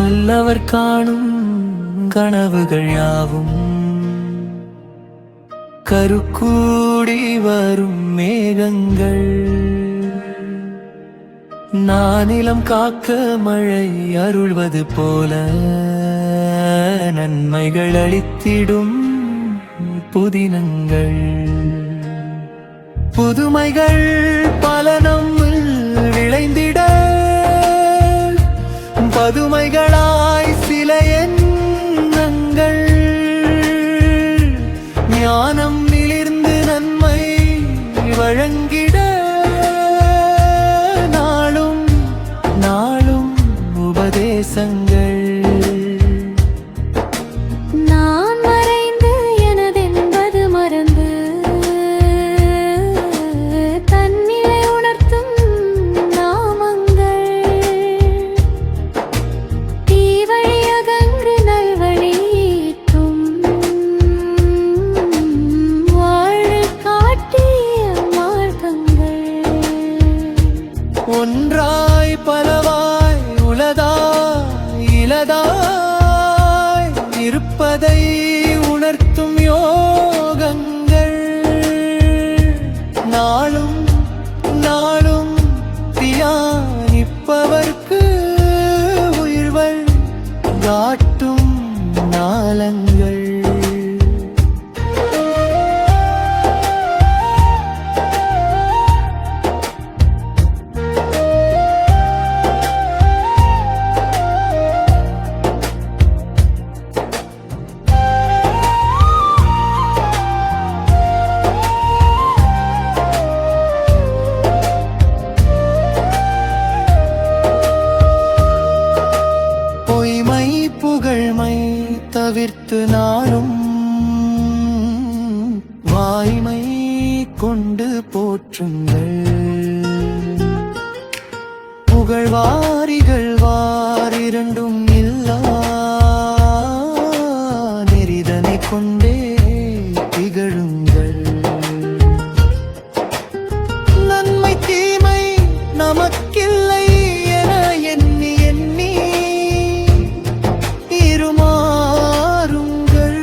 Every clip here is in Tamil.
நல்லவர் காணும் கனவுகள் யாவும் கருக்கூடி வரும் மேகங்கள். நானிலம் காக்க மழை அருள்வது போல நன்மைகள் அளித்திடும் புதினங்கள். புதுமைகள் பல நம்மில் விளைந்திட பதுமைகளாய் சில எண்ணங்கள். ஞானம் மிளிர்ந்து நன்மை வழங்கிட நாளும் நாளும் உபதேசங்கள். ஒன்றாய் பலவாய் உளதாய் இலதாய் இருப்பதை உணர்த்தும் யோகங்கள். நாளும் நாளும் தியானிப்பவர்க்கு உயிர்வள் காட்டும் நாளங்கள். புகழ்மை தவிர்த்து நாளும் வாய்மை கொண்டு போற்றுங்கள். புகழ்வாரிகள் வாரிரண்டும் இல்லா நெறிதனை கொண்டே திகழுங்கள். நன்மை தீமை நமக்கில்லை என எண்ணி எண்ணி இருமாறுங்கள்.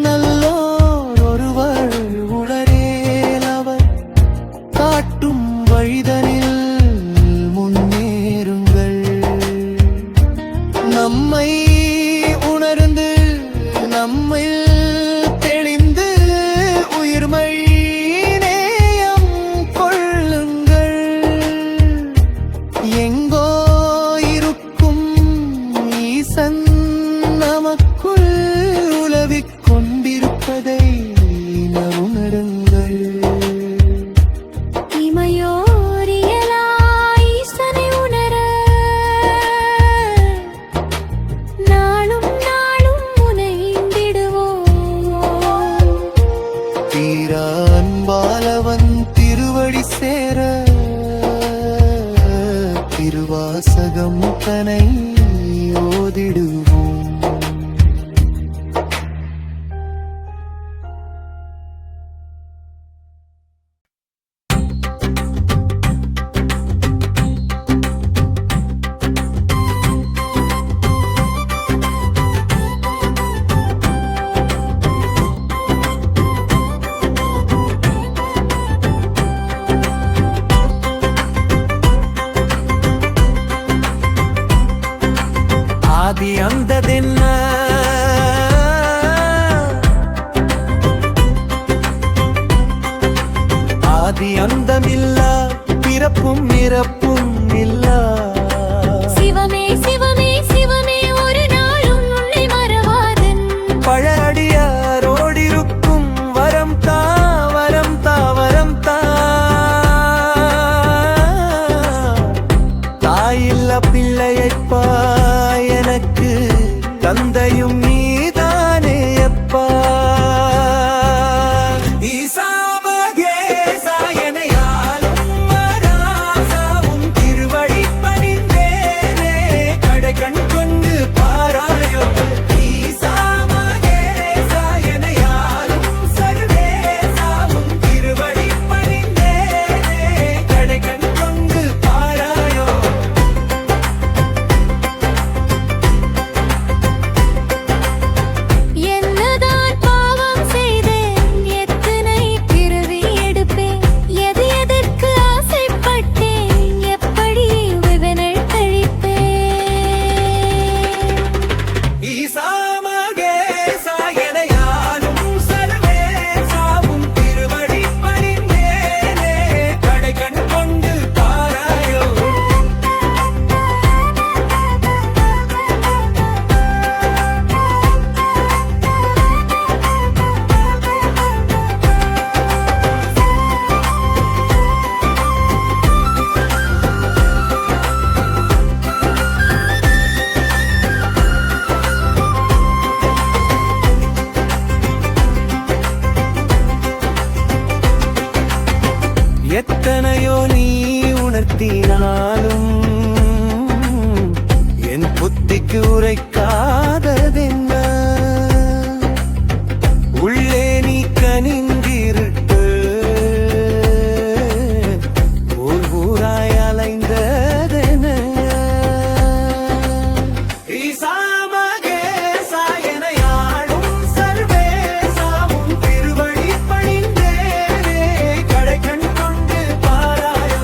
நல்லோர் ஒருவர் உளரேல் அவர் காட்டும் வழிதனில் முன்னேறுங்கள். நம்மை உணர்ந்து நம்மில் தெளிந்து உயிர்மை நேயம் கொள்ளுங்கள். எங்கோ நமக்குள் உலவிக் கொண்டிருப்பதை உணருங்கள். இமையோரியலாய் ஈசனை உணர நாளும் நாளும் முனைந்திடுவோம். தீரா அன்பாலவன் திருவடி சேர திருவாசகம் தனை ஓதிடுவோம். ஆதி அந்ததென்ன ஆதி அந்தமில்லா பிறப்பும் இறப்பும் இல்லா சிவமே சிவமே சிவமே ஒரு நாளும் உன்னை மறவாதன். பழடியாரோடிருக்கும் வரம் தா வரம் தா வரம் தா. தாயில்ல பிள்ளையப்பா எனக்கு தந்தையும் நீதானே அப்பா. ஈசா மகேசா எனையாலும் மராசாவும் புகழ்த்தினாலும் என் புத்திக்கு உரைக்காததென்ன? உள்ளே நீ கனிந்திருட்டு ஊர் ஊராய் அலைந்ததென? ஈசா மகேசா என யாழும் சர்வேசா உன் திருவடி பணிந்தேனே கடைக்கண் கொண்டு பாராயோ.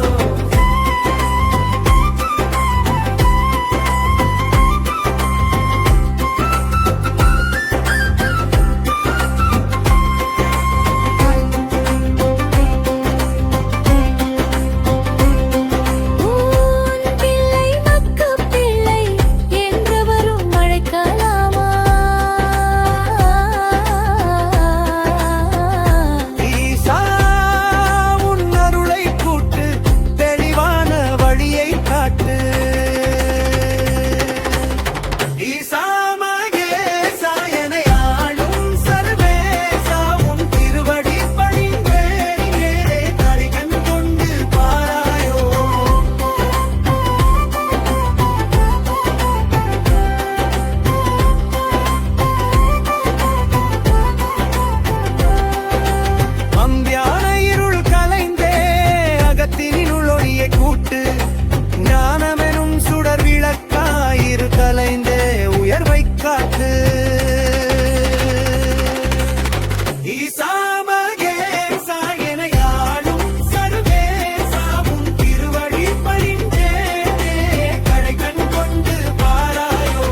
உன் பிள்ளை மக்கு பிள்ளை என்றவரும் மழைக்காலமா? ஈசா உன் அருளை கூட்டு தெளிவான வழியை காட்டு. ஈசா மகேசா என யாழும் சர்வேசா உன் திருவடி பணிந்தேனே கடைக்கண் கொண்டு பாராயோ. அம்பியான இருள் கலைந்தே அகத்தினினுள் ஒளியை கூட்டு. ஞானமெனும் சுடர் விளக்காயிரு கலைந்தே உயர்வை காட்டு. ஈசா மகேசா என யாழும் சர்வேசா உன் திருவடி பணிந்தேனே கடைக்கண் கொண்டு பாராயோ.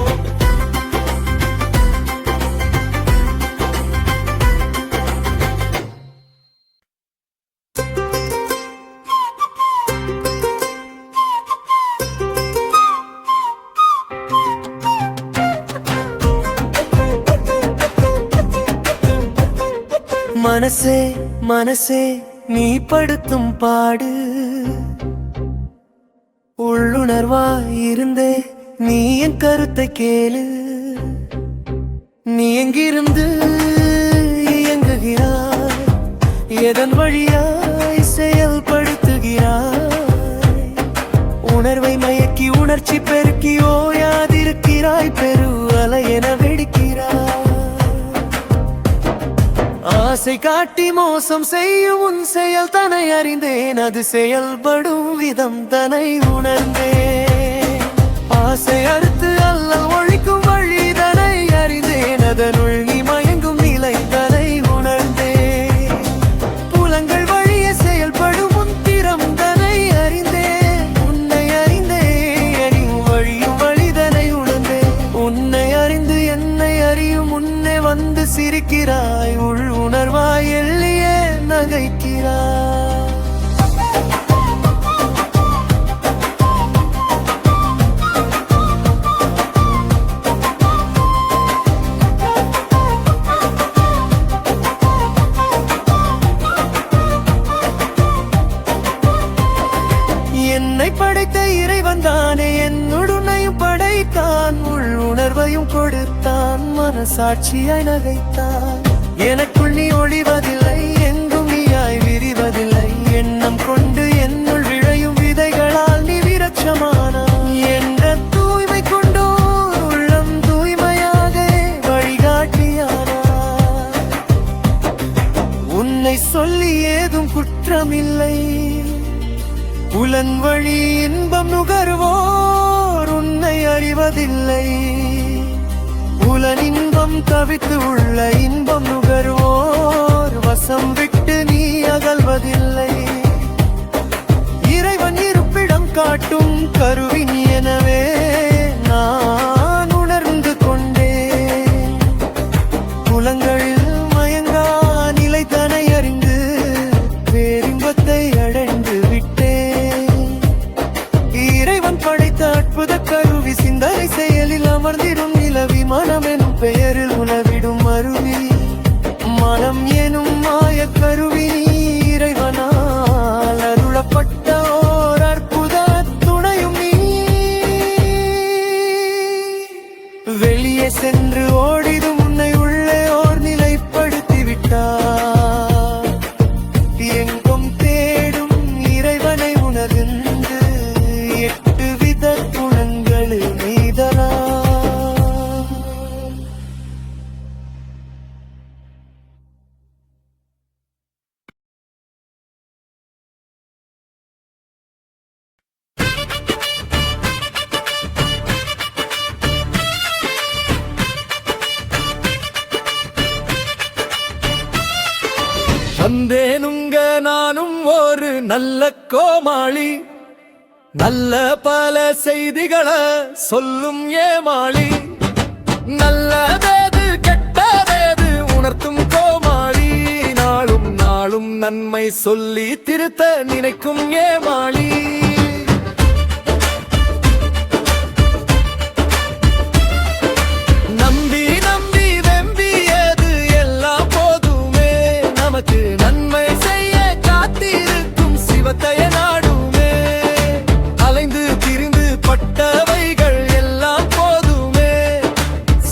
மனசே மனசே நீ படுத்தும் பாடு உள்ளுணர்வாயிருந்தே நீ என் கருத்தை கேளு. நீ எங்கிருந்து இயங்குகிறாய், எதன் வழியாய் செயல்படுத்துகிறாய்? உணர்வை மயக்கி உணர்ச்சி பெருக்கி ஓயாதிருக்கிறாய், பெரு அலை என வெடிக்கிறாய். ஆசை காட்டி மோசம் செய்யும் உன் செயல் தனை அறிந்தேன், அது செயல்படும் விதம் தனை உணர்ந்தேன். ஆசை அறுத்து அல்ல ஒழிக்கும் வழி தனை அறிந்தேன், அதனுள் நீ மயங்கும் நிலை தனை உணர்ந்தேன். புலங்கள் வழிய செயல்படும் உன் திறம் தனை அறிந்தேன், உன்னை அறிந்தேன் அறியும் வழியும் வழிதனை உணர்ந்தேன். உன்னை அறிந்து என்னை அறியும் முன்னே வந்து சிரிக்கிறாய், உள் உணர்வாய் எள்ளியே நகைக்கிறாய். என்னை படைத்த இறைவன் தானே என்னுடனையும் படைத்தான், உள் உணர்வையும் கொடுத்தான், மனசாட்சியாய் நகைத்தான். எனக்குள் நீ ஒளிவதில்லை, எங்கும் நீயாய் விரிவதில்லை, எண்ணம் கொண்டு என்னுள் விழையும் விதைகளால் நீ விரட்சமானாய். என்ற தூய்மை கொண்டோர் உள்ளம் தூய்மையாக வழிகாட்டியானாய். உன்னை சொல்லி ஏதும் குற்றமில்லை, புலன் வழி இன்பம் நுகர்வோர் உன்னை அறிவதில்லை. புலன் இன்பம் தவித்து உள்ள இன்பம் நுகர்வோர் வசம் விட்டு நீ அகல்வதில்லை. இறைவன் இருப்பிடம் காட்டும் கருவின் எனவே நான் உணர்ந்து கொண்டேன். புலங்களில் மயங்கா நிலை தனை அறிந்து பேரின்பத்தை அடைந்து விட்டேன். இறைவன் படைத்த அற்புத கருவி சிந்தனை செயலில் அமர்ந்திடும் நிலவி, மனம் எனும் பெயரில் உணவிடும் அருவி. மனம் எனும் மாய கருவி இறைவனால் அருளப்பட்ட ஓர் அற்புத துணையும் நீ. வெளியே சென்று ஓடிடும் உன்னை உள்ளே ஓர் நிலை வந்தேனுங்க நானும் ஒரு நல்ல கோமாளி, நல்ல பல செய்திகளை சொல்லும் ஏமாளி, நல்லதேது கெட்டதேது உணர்த்தும் கோமாளி, நாளும் நாளும் நன்மை சொல்லி திருத்த நினைக்கும் ஏமாளி. நம்பி நம்பி வெம்பியது எல்லாம் போதுமே, நமக்கு நன்மை செய்ய காத்திருக்கும் சிவத்தைய நாடுமே. அலைந்து திரிந்து பட்டவைகள் எல்லாம் போதுமே,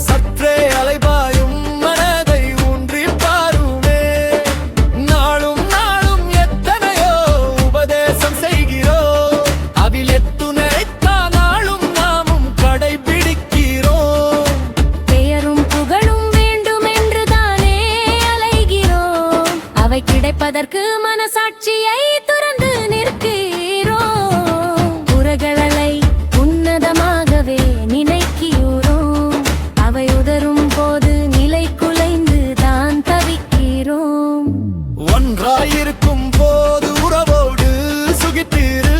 சற்றே அலைபாயும் மனதை ஊன்றி பாருமே. நாளும் நாளும் எத்தனையோ உபதேசம் செய்கிறோம், அதில் எத்துணைத்தான் நாளும் நாமும் கடைபிடிக்கிறோம். பெயரும் புகழும் வேண்டும் என்று தானே அலைகிறோம், அவை கிடைப்பதற்கு மனசாட்சியை துறந்து நிற்கிறோம். உறகலை உன்னதமாகவே நினைக்கிறோம், அவை உதரும் போது நிலை குலைந்து தான் தவிக்கிறோம். ஒன்றாயிருக்கும் போது உறவோடு சுகித்திரு,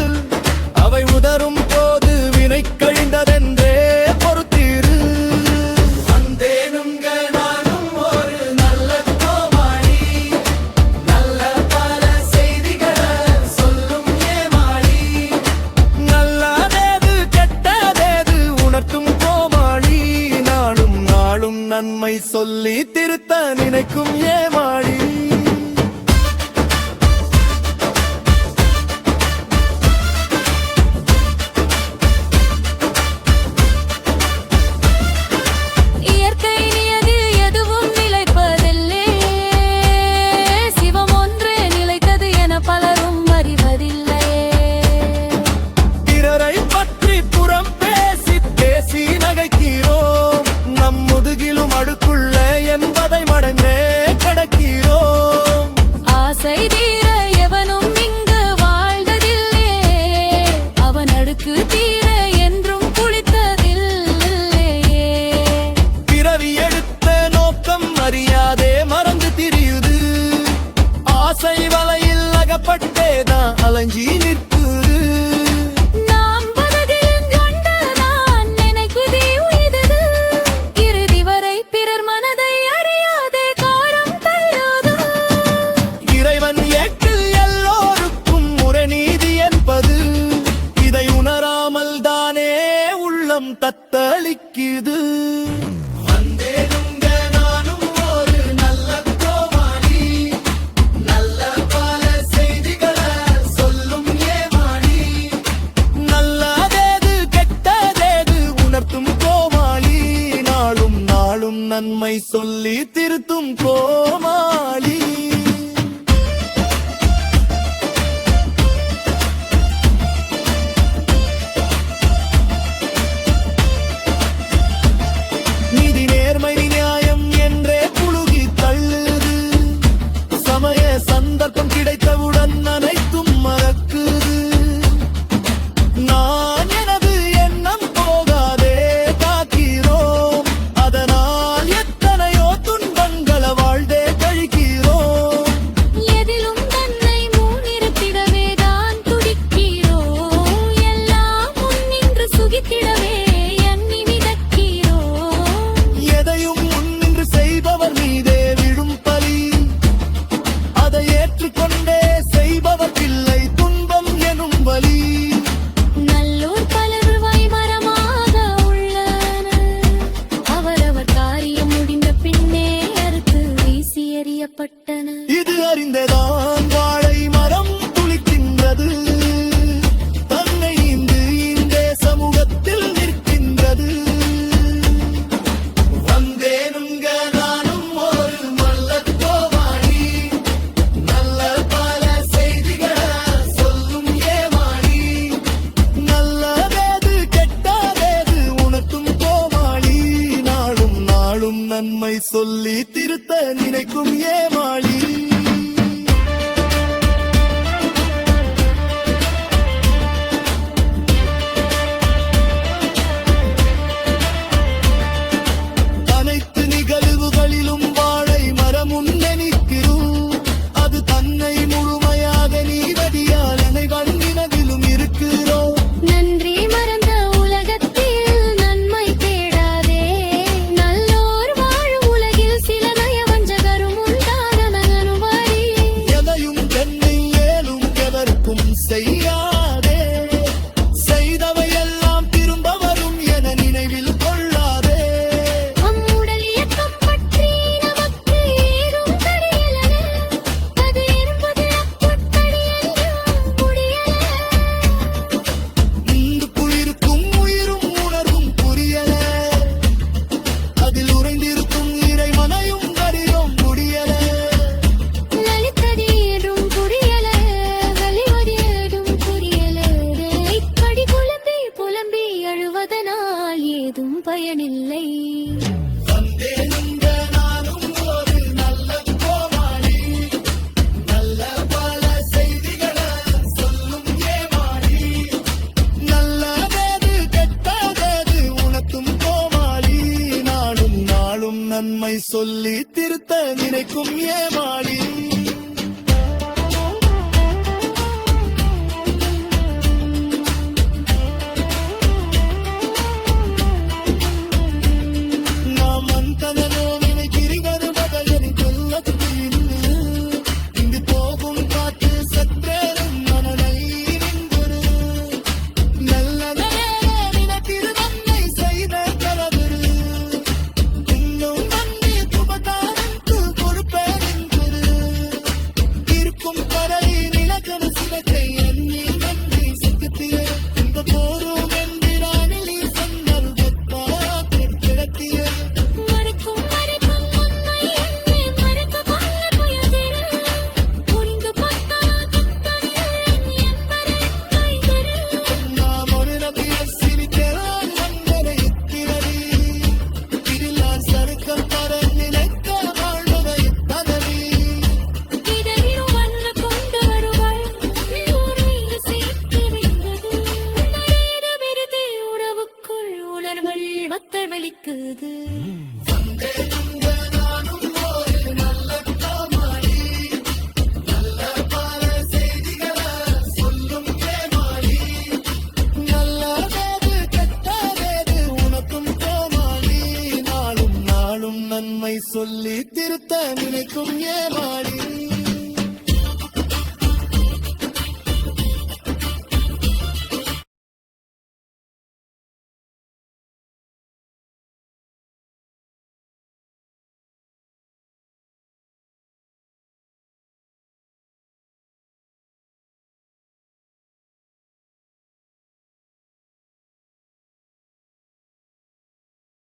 அவை உதரும் போது வினை கழிந்ததென்றே பொறுத்திரு. வந்தேனுங்க நானும் ஒரு நல்ல கோமாளி, நல்ல பல செய்திகளை சொல்லும் ஏமாளி, நல்லதேது கெட்டதேது உணர்த்தும் கோமாளி, நாளும் நாளும் நன்மை சொல்லி திருத்த நினைக்கும் ஏமாளி. இயற்கை நியதி எதுவும் நிலைப்பதில்லை, சிவம் ஒன்றே நிலைத்தது என பலரும் அறிவதில்லையே. பிறரை பற்றி புறம் பேசி பேசி நகைக்கிறோம், நம் முதுகிலும் அடுக்குள்ள என்பதை மடங்கே கடக்கிறோம். ஆசை தீர எவனும் இங்கு வாழ்ந்ததில்லை, அவன் அடுக்கு தீர என்றும் குளித்ததில்லையே. பிறவி எடுத்த நோக்கம் அறியாதே மறந்து திரியுது, ஆசை வலையில் அகப்பட்டேதான் அலைஞ்சி நிற்குது. நாம் பதகிலும் கண்டுதான் நினைக்குதே உய்தது, இறுதி வரை பிறர் மனதை அறியாதே காரம் தள்ளாது. இறைவன் ஏட்டில் எல்லோருக்கும் முறை நீதி என்பது, இதை உணராமல் தானே உள்ளம் தத்தளிக்குது. வந்தேனுங்க நானும் ஒரு நல்ல கோமாளி, நல்ல பல செய்திகளை சொல்லும் ஏமாளி, நல்லதேது கெட்டதேது உணர்த்தும் கோமாளி, நாளும் நாளும் நன்மை சொல்லி திருத்தும் கோமாளி. நீதி நேர்மை நியாயம் என்றே புழுகி தள்ளுது, சமய சந்தர்ப்பம் கிடைத்தவுடன் அனைத்தும் மறக்குது. நான் எனது எண்ணம் போகாதே காக்கிறோம், அதனால் எத்தனையோ துன்பங்களை வாழ்ந்தே கழிக்கிறோம். எதிலும் தன்னை முன்னிறுத்திடவே தான் துடிக்கிறோம், எல்லாம் முன்னின்று சுகித்திடவே எண்ணி மிதக்கிறோம். எதையும் முன்னின்று செய்பவர் மீதே விழும் பலி, அதை ஏற்றுக்கொண்டே செய்பவர் பிள்ளை துன்பம் எனும் வலி. நல்லோர் பலர் வைமரமாக உள்ளனர், அவரவர் காரியம் முடிந்த பின்னே அறுத்து வீசி எறியப்பட்டனர். இது அறிந்ததான் வாழை மரம் துளிக்கின்றது, தன்னை இந்து இந்த சமூகத்தில் நிற்கின்றது. வந்தேனுங்க நானும் ஒரு நல்ல கோமாளி, நல்ல பல செய்திகளை சொல்லும் ஏமாளி, நல்லதேது கெட்டதேது உணர்த்தும் கோமாளி, நாளும் நாளும் நன்மை சொல்லி திருத்த நினைக்கும் ஏமாளி. அனைத்து நிகழ்வுகளிலும் வாழை மரம் முன்னே நிற்கிறோம், அது நினைக்கும் ஏமாளி. நாம் ಅಂತನೋ ನಿನಗಿರಿಗರು ಬದಲನಿ ಕೊಲ್ಲತ್ತೀನಿ ಇಂದು போகும் காத்து சற்றேறும் மனதை நின்றுரு நல்லதே நினைத்திரு நம்மை செய்த தவறு இன்னும் நன்றி துபதாரத்து பொறுப்பேறின்றுரு இருக்கும் பறை நிலக்கண சிலக்கை எண்ணி நன்றி சிக்கத்தியே இந்த போரும் என்கிறானில் சொன்னல் கிடத்தியே மறைக்கும் மறைக்கும் உன்னை என்னை மறைக்க கொள்ள முயல்கிறேன் புரிந்து பார்த்தால் துன்பமில்லை என்பதை கைதரு நாம் ஒரு நபியை சிரிக்கிறான் மன்னரை எத்திரடி இதில் சறுக்கம் தர நினைக்க வாழ்வதை தனவி இதழிலும் வண்ண கொண்டு வருவாள் ஊரை சேர்த்து வைத்தது உணரேது விருது உறவுக்குள் உணர்வுகள் மத்தர் வெளிக்குது நல்லதேது கெட்டதேது உனக்கும் கோமாளி நாளும் நாளும் நன்மை சொல்லி திருத்த நினைக்கும் ஏமாளி.